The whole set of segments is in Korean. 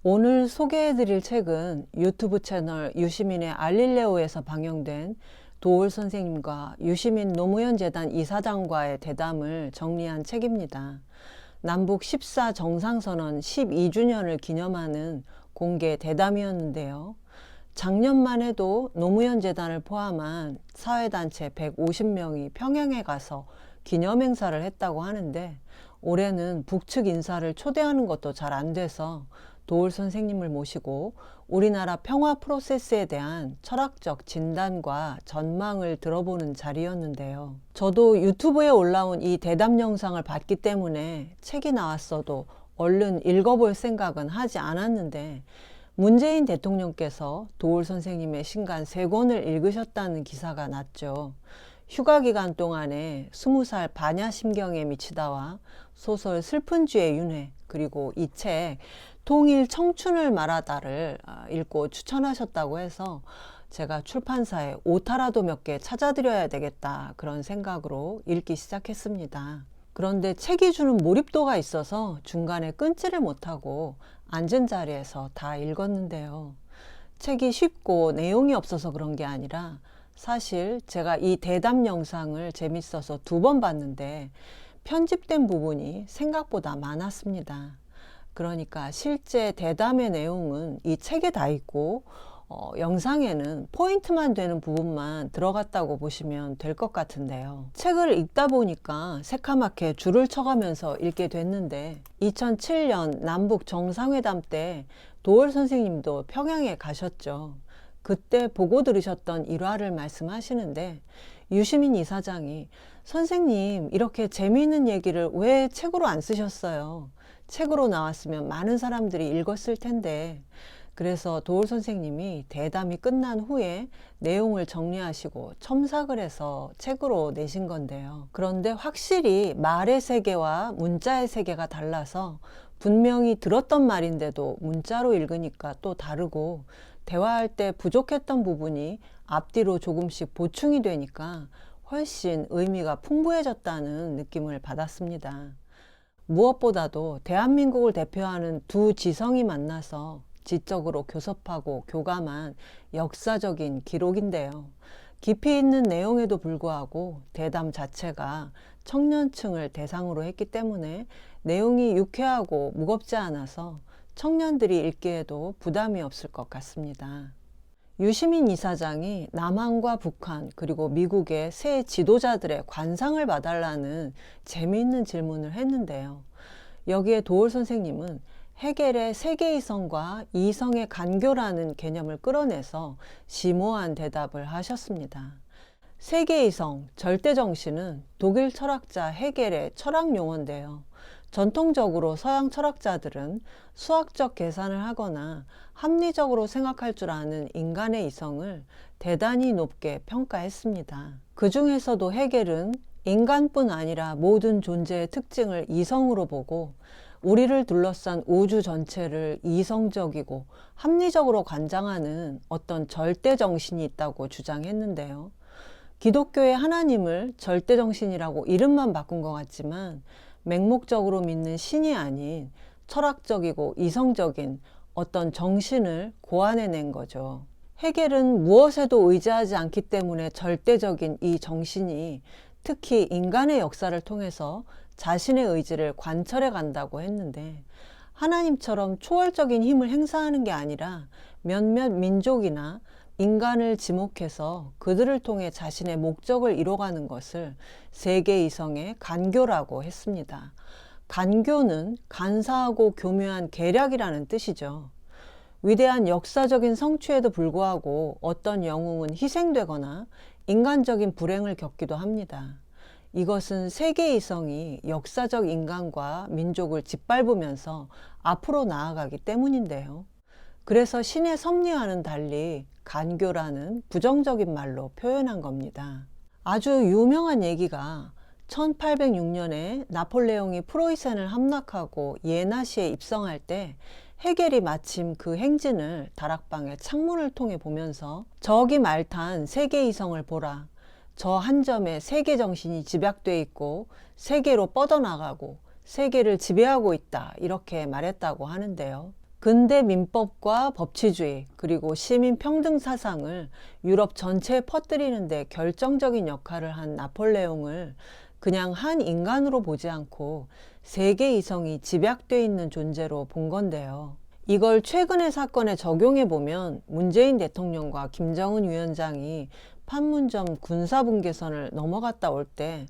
오늘 소개해드릴 책은 유튜브 채널 유시민의 알릴레오에서 방영된 도올 선생님과 유시민 노무현 재단 이사장과의 대담을 정리한 책입니다. 남북 14 정상선언 12주년을 기념하는 공개 대담이었는데요. 작년만 해도 노무현 재단을 포함한 사회단체 150명이 평양에 가서 기념행사를 했다고 하는데, 올해는 북측 인사를 초대하는 것도 잘 안 돼서 도올 선생님을 모시고 우리나라 평화 프로세스에 대한 철학적 진단과 전망을 들어보는 자리였는데요. 저도 유튜브에 올라온 이 대담 영상을 봤기 때문에 책이 나왔어도 얼른 읽어볼 생각은 하지 않았는데, 문재인 대통령께서 도올 선생님의 신간 3권을 읽으셨다는 기사가 났죠. 휴가 기간 동안에 20살 반야심경에 미치다와 소설 슬픈 쥐의 윤회, 그리고 이 책 통일 청춘을 말하다를 읽고 추천하셨다고 해서 제가 출판사에 오타라도 몇 개 찾아드려야 되겠다, 그런 생각으로 읽기 시작했습니다. 그런데 책이 주는 몰입도가 있어서 중간에 끊지를 못하고 앉은 자리에서 다 읽었는데요. 책이 쉽고 내용이 없어서 그런 게 아니라, 사실 제가 이 대담 영상을 재밌어서 2번 봤는데 편집된 부분이 생각보다 많았습니다. 그러니까 실제 대담의 내용은 이 책에 다 있고, 영상에는 포인트만 되는 부분만 들어갔다고 보시면 될 것 같은데요. 책을 읽다 보니까 새카맣게 줄을 쳐가면서 읽게 됐는데, 2007년 남북 정상회담 때 도올 선생님도 평양에 가셨죠. 그때 보고 들으셨던 일화를 말씀하시는데, 유시민 이사장이 "선생님, 이렇게 재미있는 얘기를 왜 책으로 안 쓰셨어요? 책으로 나왔으면 많은 사람들이 읽었을 텐데." 그래서 도올 선생님이 대담이 끝난 후에 내용을 정리하시고 첨삭을 해서 책으로 내신 건데요. 그런데 확실히 말의 세계와 문자의 세계가 달라서, 분명히 들었던 말인데도 문자로 읽으니까 또 다르고, 대화할 때 부족했던 부분이 앞뒤로 조금씩 보충이 되니까 훨씬 의미가 풍부해졌다는 느낌을 받았습니다. 무엇보다도 대한민국을 대표하는 두 지성이 만나서 지적으로 교섭하고 교감한 역사적인 기록인데요. 깊이 있는 내용에도 불구하고 대담 자체가 청년층을 대상으로 했기 때문에 내용이 유쾌하고 무겁지 않아서 청년들이 읽기에도 부담이 없을 것 같습니다. 유시민 이사장이 남한과 북한 그리고 미국의 새 지도자들의 관상을 봐달라는 재미있는 질문을 했는데요. 여기에 도올 선생님은 헤겔의 세계이성과 이성의 간교라는 개념을 끌어내서 심오한 대답을 하셨습니다. 세계이성, 절대정신은 독일 철학자 헤겔의 철학 용어인데요. 전통적으로 서양 철학자들은 수학적 계산을 하거나 합리적으로 생각할 줄 아는 인간의 이성을 대단히 높게 평가했습니다. 그 중에서도 헤겔은 인간뿐 아니라 모든 존재의 특징을 이성으로 보고, 우리를 둘러싼 우주 전체를 이성적이고 합리적으로 관장하는 어떤 절대정신이 있다고 주장했는데요. 기독교의 하나님을 절대정신이라고 이름만 바꾼 것 같지만, 맹목적으로 믿는 신이 아닌 철학적이고 이성적인 어떤 정신을 고안해낸 거죠. 헤겔은 무엇에도 의지하지 않기 때문에 절대적인 이 정신이 특히 인간의 역사를 통해서 자신의 의지를 관철해 간다고 했는데, 하나님처럼 초월적인 힘을 행사하는 게 아니라 몇몇 민족이나 인간을 지목해서 그들을 통해 자신의 목적을 이뤄가는 것을 세계이성의 간교라고 했습니다. 간교는 간사하고 교묘한 계략이라는 뜻이죠. 위대한 역사적인 성취에도 불구하고 어떤 영웅은 희생되거나 인간적인 불행을 겪기도 합니다. 이것은 세계이성이 역사적 인간과 민족을 짓밟으면서 앞으로 나아가기 때문인데요. 그래서 신의 섭리와는 달리 간교라는 부정적인 말로 표현한 겁니다. 아주 유명한 얘기가 1806년에 나폴레옹이 프로이센을 함락하고 예나시에 입성할 때 헤겔이 마침 그 행진을 다락방의 창문을 통해 보면서 "저기 말탄 세계이성을 보라. 저 한 점에 세계정신이 집약돼 있고 세계로 뻗어나가고 세계를 지배하고 있다." 이렇게 말했다고 하는데요. 근대 민법과 법치주의 그리고 시민 평등 사상을 유럽 전체에 퍼뜨리는 데 결정적인 역할을 한 나폴레옹을 그냥 한 인간으로 보지 않고 세계 이성이 집약돼 있는 존재로 본 건데요. 이걸 최근의 사건에 적용해 보면 문재인 대통령과 김정은 위원장이 판문점 군사분계선을 넘어갔다 올 때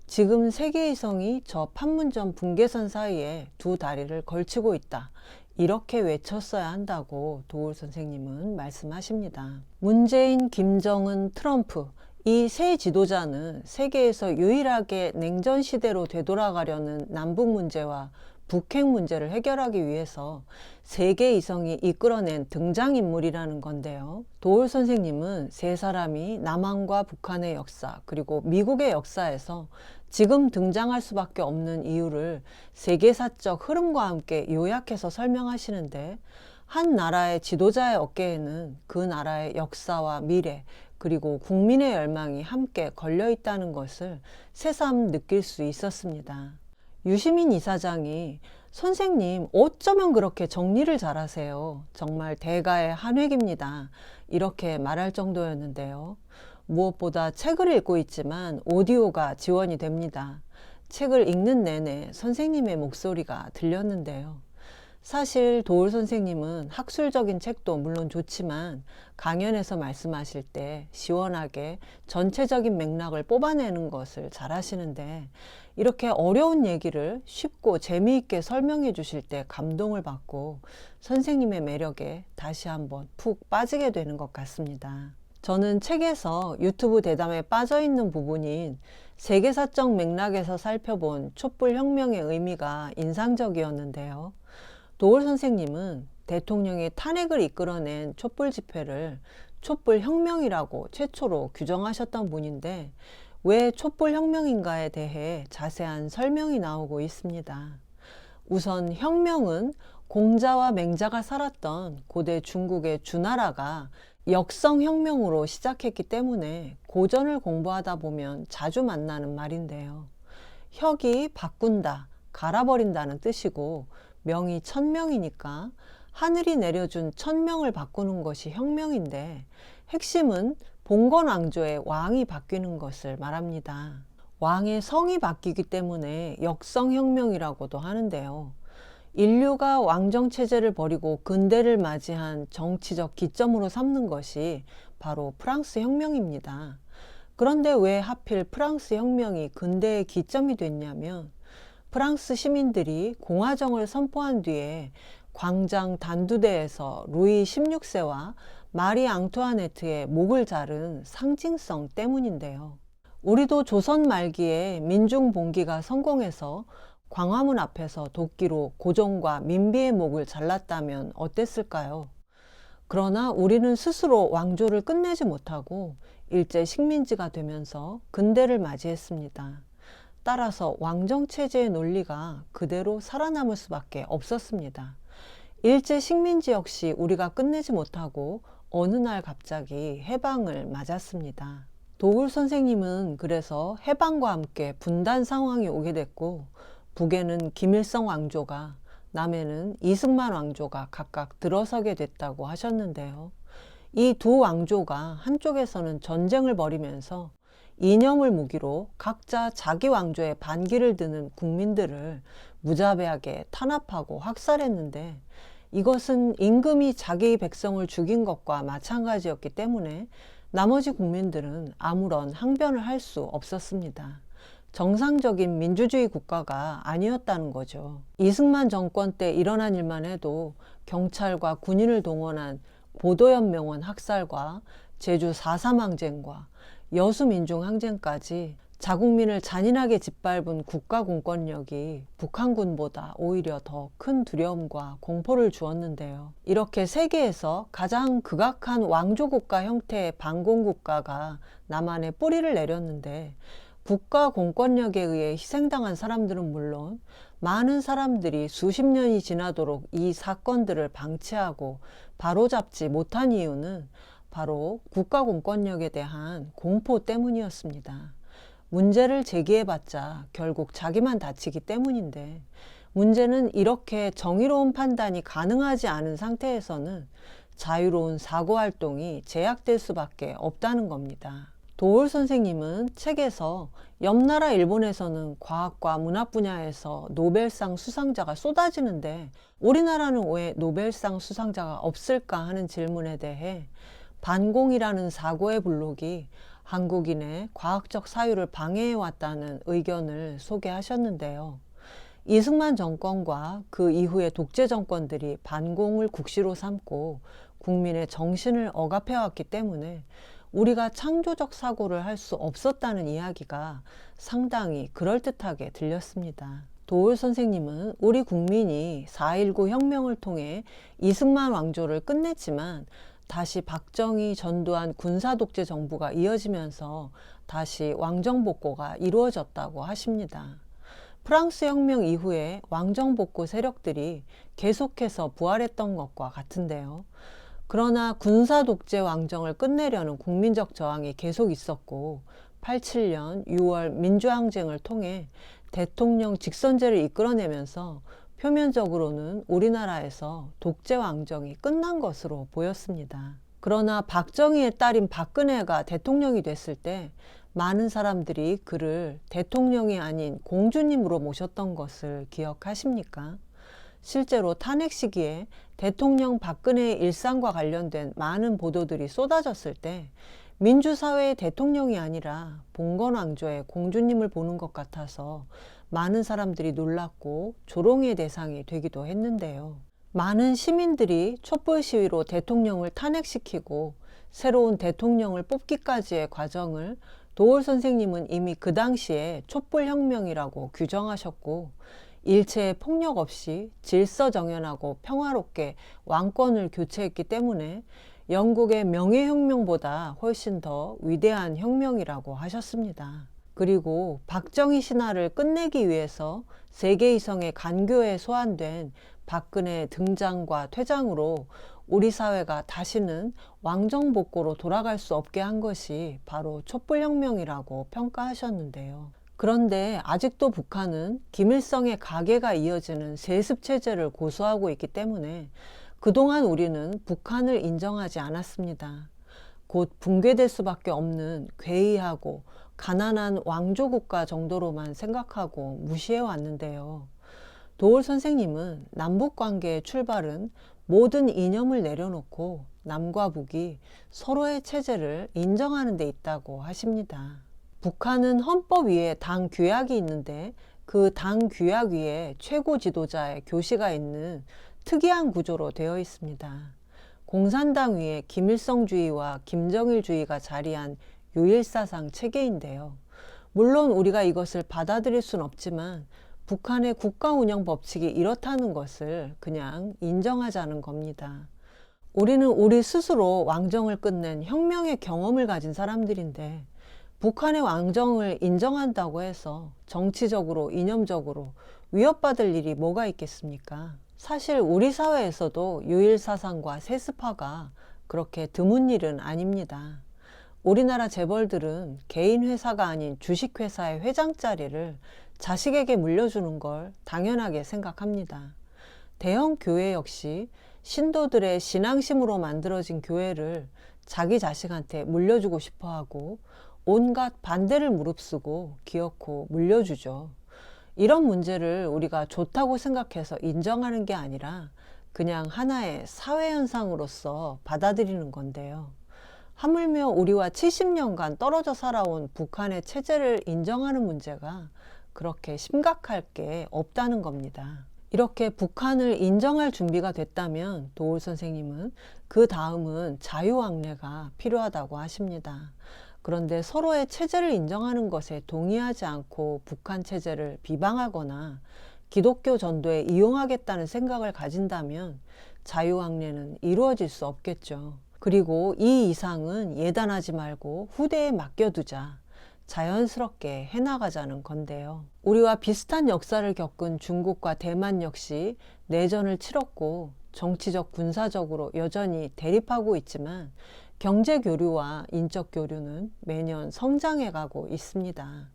지금 세계 이성이 저 판문점 분계선 사이에 두 다리를 걸치고 있다, 이렇게 외쳤어야 한다고 도울 선생님은 말씀하십니다. 문재인, 김정은, 트럼프, 이 세 지도자는 세계에서 유일하게 냉전 시대로 되돌아가려는 남북 문제와 북핵 문제를 해결하기 위해서 세계 이성이 이끌어낸 등장인물이라는 건데요. 도울 선생님은 세 사람이 남한과 북한의 역사 그리고 미국의 역사에서 지금 등장할 수밖에 없는 이유를 세계사적 흐름과 함께 요약해서 설명하시는데, 한 나라의 지도자의 어깨에는 그 나라의 역사와 미래 그리고 국민의 열망이 함께 걸려 있다는 것을 새삼 느낄 수 있었습니다. 유시민 이사장이 "선생님, 어쩌면 그렇게 정리를 잘하세요. 정말 대가의 한 획입니다." 이렇게 말할 정도였는데요. 무엇보다 책을 읽고 있지만 오디오가 지원이 됩니다. 책을 읽는 내내 선생님의 목소리가 들렸는데요. 사실 도울 선생님은 학술적인 책도 물론 좋지만 강연에서 말씀하실 때 시원하게 전체적인 맥락을 뽑아내는 것을 잘 하시는데, 이렇게 어려운 얘기를 쉽고 재미있게 설명해 주실 때 감동을 받고 선생님의 매력에 다시 한번 푹 빠지게 되는 것 같습니다. 저는 책에서 유튜브 대담에 빠져 있는 부분인 세계사적 맥락에서 살펴본 촛불혁명의 의미가 인상적이었는데요. 도울 선생님은 대통령의 탄핵을 이끌어낸 촛불 집회를 촛불혁명이라고 최초로 규정하셨던 분인데, 왜 촛불혁명인가에 대해 자세한 설명이 나오고 있습니다. 우선 혁명은 공자와 맹자가 살았던 고대 중국의 주나라가 역성혁명으로 시작했기 때문에 고전을 공부하다 보면 자주 만나는 말인데요. 혁이 바꾼다, 갈아버린다는 뜻이고, 명이 천명이니까 하늘이 내려준 천명을 바꾸는 것이 혁명인데, 핵심은 봉건 왕조의 왕이 바뀌는 것을 말합니다. 왕의 성이 바뀌기 때문에 역성혁명이라고도 하는데요. 인류가 왕정체제를 버리고 근대를 맞이한 정치적 기점으로 삼는 것이 바로 프랑스 혁명입니다. 그런데 왜 하필 프랑스 혁명이 근대의 기점이 됐냐면, 프랑스 시민들이 공화정을 선포한 뒤에 광장 단두대에서 루이 16세와 마리 앙투아네트의 목을 자른 상징성 때문인데요. 우리도 조선 말기에 민중봉기가 성공해서 광화문 앞에서 도끼로 고종과 민비의 목을 잘랐다면 어땠을까요? 그러나 우리는 스스로 왕조를 끝내지 못하고 일제 식민지가 되면서 근대를 맞이했습니다. 따라서 왕정체제의 논리가 그대로 살아남을 수밖에 없었습니다. 일제 식민지 역시 우리가 끝내지 못하고 어느 날 갑자기 해방을 맞았습니다. 도울 선생님은 그래서 해방과 함께 분단 상황이 오게 됐고, 북에는 김일성 왕조가, 남에는 이승만 왕조가 각각 들어서게 됐다고 하셨는데요. 이 두 왕조가 한쪽에서는 전쟁을 벌이면서 이념을 무기로 각자 자기 왕조에 반기를 드는 국민들을 무자비하게 탄압하고 학살했는데, 이것은 임금이 자기 백성을 죽인 것과 마찬가지였기 때문에 나머지 국민들은 아무런 항변을 할 수 없었습니다. 정상적인 민주주의 국가가 아니었다는 거죠. 이승만 정권 때 일어난 일만 해도 경찰과 군인을 동원한 보도연명원 학살과 제주 4.3 항쟁과 여수민중 항쟁까지 자국민을 잔인하게 짓밟은 국가 공권력이 북한군보다 오히려 더 큰 두려움과 공포를 주었는데요. 이렇게 세계에서 가장 극악한 왕조국가 형태의 반공국가가 남한에 뿌리를 내렸는데, 국가 공권력에 의해 희생당한 사람들은 물론 많은 사람들이 수십 년이 지나도록 이 사건들을 방치하고 바로잡지 못한 이유는 바로 국가 공권력에 대한 공포 때문이었습니다. 문제를 제기해봤자 결국 자기만 다치기 때문인데, 문제는 이렇게 정의로운 판단이 가능하지 않은 상태에서는 자유로운 사고활동이 제약될 수밖에 없다는 겁니다. 도올 선생님은 책에서 옆나라 일본에서는 과학과 문학 분야에서 노벨상 수상자가 쏟아지는데 우리나라는 왜 노벨상 수상자가 없을까 하는 질문에 대해 반공이라는 사고의 블록이 한국인의 과학적 사유를 방해해왔다는 의견을 소개하셨는데요. 이승만 정권과 그 이후의 독재 정권들이 반공을 국시로 삼고 국민의 정신을 억압해왔기 때문에 우리가 창조적 사고를 할 수 없었다는 이야기가 상당히 그럴듯하게 들렸습니다. 도올 선생님은 우리 국민이 4.19 혁명을 통해 이승만 왕조를 끝냈지만 다시 박정희 전두환 군사독재 정부가 이어지면서 다시 왕정복고가 이루어졌다고 하십니다. 프랑스 혁명 이후에 왕정복고 세력들이 계속해서 부활했던 것과 같은데요. 그러나 군사독재 왕정을 끝내려는 국민적 저항이 계속 있었고 87년 6월 민주항쟁을 통해 대통령 직선제를 이끌어내면서 표면적으로는 우리나라에서 독재 왕정이 끝난 것으로 보였습니다. 그러나 박정희의 딸인 박근혜가 대통령이 됐을 때 많은 사람들이 그를 대통령이 아닌 공주님으로 모셨던 것을 기억하십니까? 실제로 탄핵 시기에 대통령 박근혜의 일상과 관련된 많은 보도들이 쏟아졌을 때 민주사회의 대통령이 아니라 봉건왕조의 공주님을 보는 것 같아서 많은 사람들이 놀랐고 조롱의 대상이 되기도 했는데요. 많은 시민들이 촛불 시위로 대통령을 탄핵시키고 새로운 대통령을 뽑기까지의 과정을 도올 선생님은 이미 그 당시에 촛불혁명이라고 규정하셨고 일체의 폭력 없이 질서정연하고 평화롭게 왕권을 교체했기 때문에 영국의 명예혁명보다 훨씬 더 위대한 혁명이라고 하셨습니다. 그리고 박정희 신화를 끝내기 위해서 세계이성의 간교에 소환된 박근혜의 등장과 퇴장으로 우리 사회가 다시는 왕정복고로 돌아갈 수 없게 한 것이 바로 촛불혁명이라고 평가하셨는데요. 그런데 아직도 북한은 김일성의 가계가 이어지는 세습체제를 고수하고 있기 때문에 그동안 우리는 북한을 인정하지 않았습니다. 곧 붕괴될 수밖에 없는 괴이하고 가난한 왕조국가 정도로만 생각하고 무시해 왔는데요. 도올 선생님은 남북관계의 출발은 모든 이념을 내려놓고 남과 북이 서로의 체제를 인정하는 데 있다고 하십니다. 북한은 헌법 위에 당 규약이 있는데 그 당 규약 위에 최고 지도자의 교시가 있는 특이한 구조로 되어 있습니다. 공산당 위에 김일성주의와 김정일주의가 자리한 유일사상 체계인데요. 물론 우리가 이것을 받아들일 순 없지만 북한의 국가 운영 법칙이 이렇다는 것을 그냥 인정하자는 겁니다. 우리는 우리 스스로 왕정을 끝낸 혁명의 경험을 가진 사람들인데 북한의 왕정을 인정한다고 해서 정치적으로 이념적으로 위협받을 일이 뭐가 있겠습니까? 사실 우리 사회에서도 유일사상과 세습화가 그렇게 드문 일은 아닙니다. 우리나라 재벌들은 개인 회사가 아닌 주식회사의 회장 자리를 자식에게 물려주는 걸 당연하게 생각합니다. 대형 교회 역시 신도들의 신앙심으로 만들어진 교회를 자기 자식한테 물려주고 싶어 하고 온갖 반대를 무릅쓰고 기어코 물려주죠. 이런 문제를 우리가 좋다고 생각해서 인정하는 게 아니라 그냥 하나의 사회현상으로서 받아들이는 건데요. 하물며 우리와 70년간 떨어져 살아온 북한의 체제를 인정하는 문제가 그렇게 심각할 게 없다는 겁니다. 이렇게 북한을 인정할 준비가 됐다면 도올 선생님은 그 다음은 자유왕래가 필요하다고 하십니다. 그런데 서로의 체제를 인정하는 것에 동의하지 않고 북한 체제를 비방하거나 기독교 전도에 이용하겠다는 생각을 가진다면 자유왕래는 이루어질 수 없겠죠. 그리고 이 이상은 예단하지 말고 후대에 맡겨두자. 자연스럽게 해나가자는 건데요. 우리와 비슷한 역사를 겪은 중국과 대만 역시 내전을 치렀고 정치적 군사적으로 여전히 대립하고 있지만 경제 교류와 인적 교류는 매년 성장해 가고 있습니다.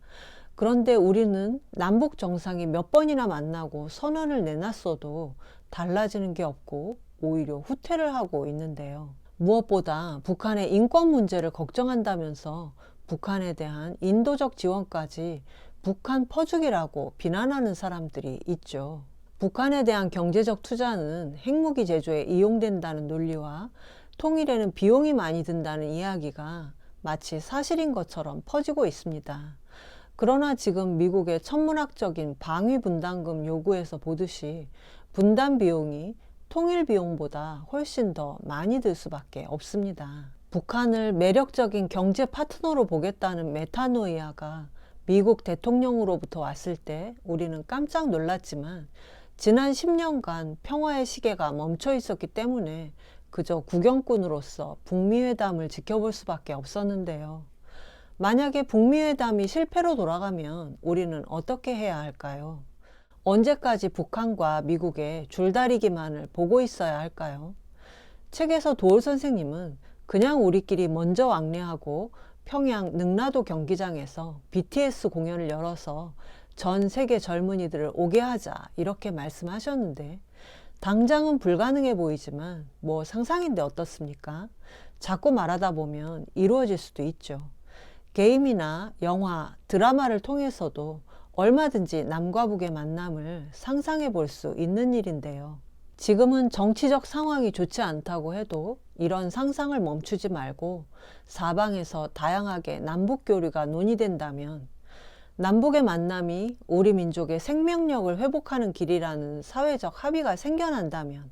그런데 우리는 남북 정상이 몇 번이나 만나고 선언을 내놨어도 달라지는 게 없고 오히려 후퇴를 하고 있는데요. 무엇보다 북한의 인권 문제를 걱정한다면서 북한에 대한 인도적 지원까지 북한 퍼주기라고 비난하는 사람들이 있죠. 북한에 대한 경제적 투자는 핵무기 제조에 이용된다는 논리와 통일에는 비용이 많이 든다는 이야기가 마치 사실인 것처럼 퍼지고 있습니다. 그러나 지금 미국의 천문학적인 방위 분담금 요구에서 보듯이 분담 비용이 통일 비용보다 훨씬 더 많이 들 수밖에 없습니다. 북한을 매력적인 경제 파트너로 보겠다는 메타노이아가 미국 대통령으로부터 왔을 때 우리는 깜짝 놀랐지만 지난 10년간 평화의 시계가 멈춰 있었기 때문에 그저 구경꾼으로서 북미 회담을 지켜볼 수밖에 없었는데요. 만약에 북미 회담이 실패로 돌아가면 우리는 어떻게 해야 할까요? 언제까지 북한과 미국의 줄다리기만을 보고 있어야 할까요? 책에서 도올 선생님은 그냥 우리끼리 먼저 왕래하고 평양 능라도 경기장에서 BTS 공연을 열어서 전 세계 젊은이들을 오게 하자 이렇게 말씀하셨는데 당장은 불가능해 보이지만 뭐 상상인데 어떻습니까? 자꾸 말하다 보면 이루어질 수도 있죠. 게임이나 영화, 드라마를 통해서도 얼마든지 남과 북의 만남을 상상해 볼 수 있는 일인데요. 지금은 정치적 상황이 좋지 않다고 해도 이런 상상을 멈추지 말고 사방에서 다양하게 남북 교류가 논의된다면 남북의 만남이 우리 민족의 생명력을 회복하는 길이라는 사회적 합의가 생겨난다면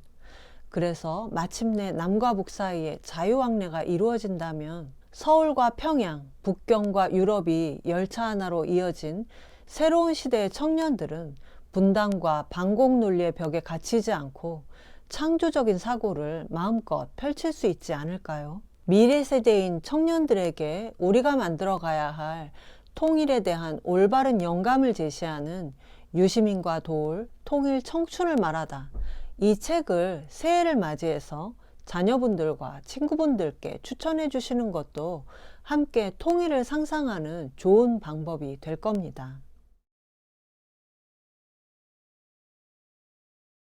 그래서 마침내 남과 북 사이에 자유왕래가 이루어진다면 서울과 평양, 북경과 유럽이 열차 하나로 이어진 새로운 시대의 청년들은 분단과 반공 논리의 벽에 갇히지 않고 창조적인 사고를 마음껏 펼칠 수 있지 않을까요? 미래 세대인 청년들에게 우리가 만들어가야 할 통일에 대한 올바른 영감을 제시하는 유시민과 도올 통일 청춘을 말하다. 이 책을 새해를 맞이해서 자녀분들과 친구분들께 추천해 주시는 것도 함께 통일을 상상하는 좋은 방법이 될 겁니다.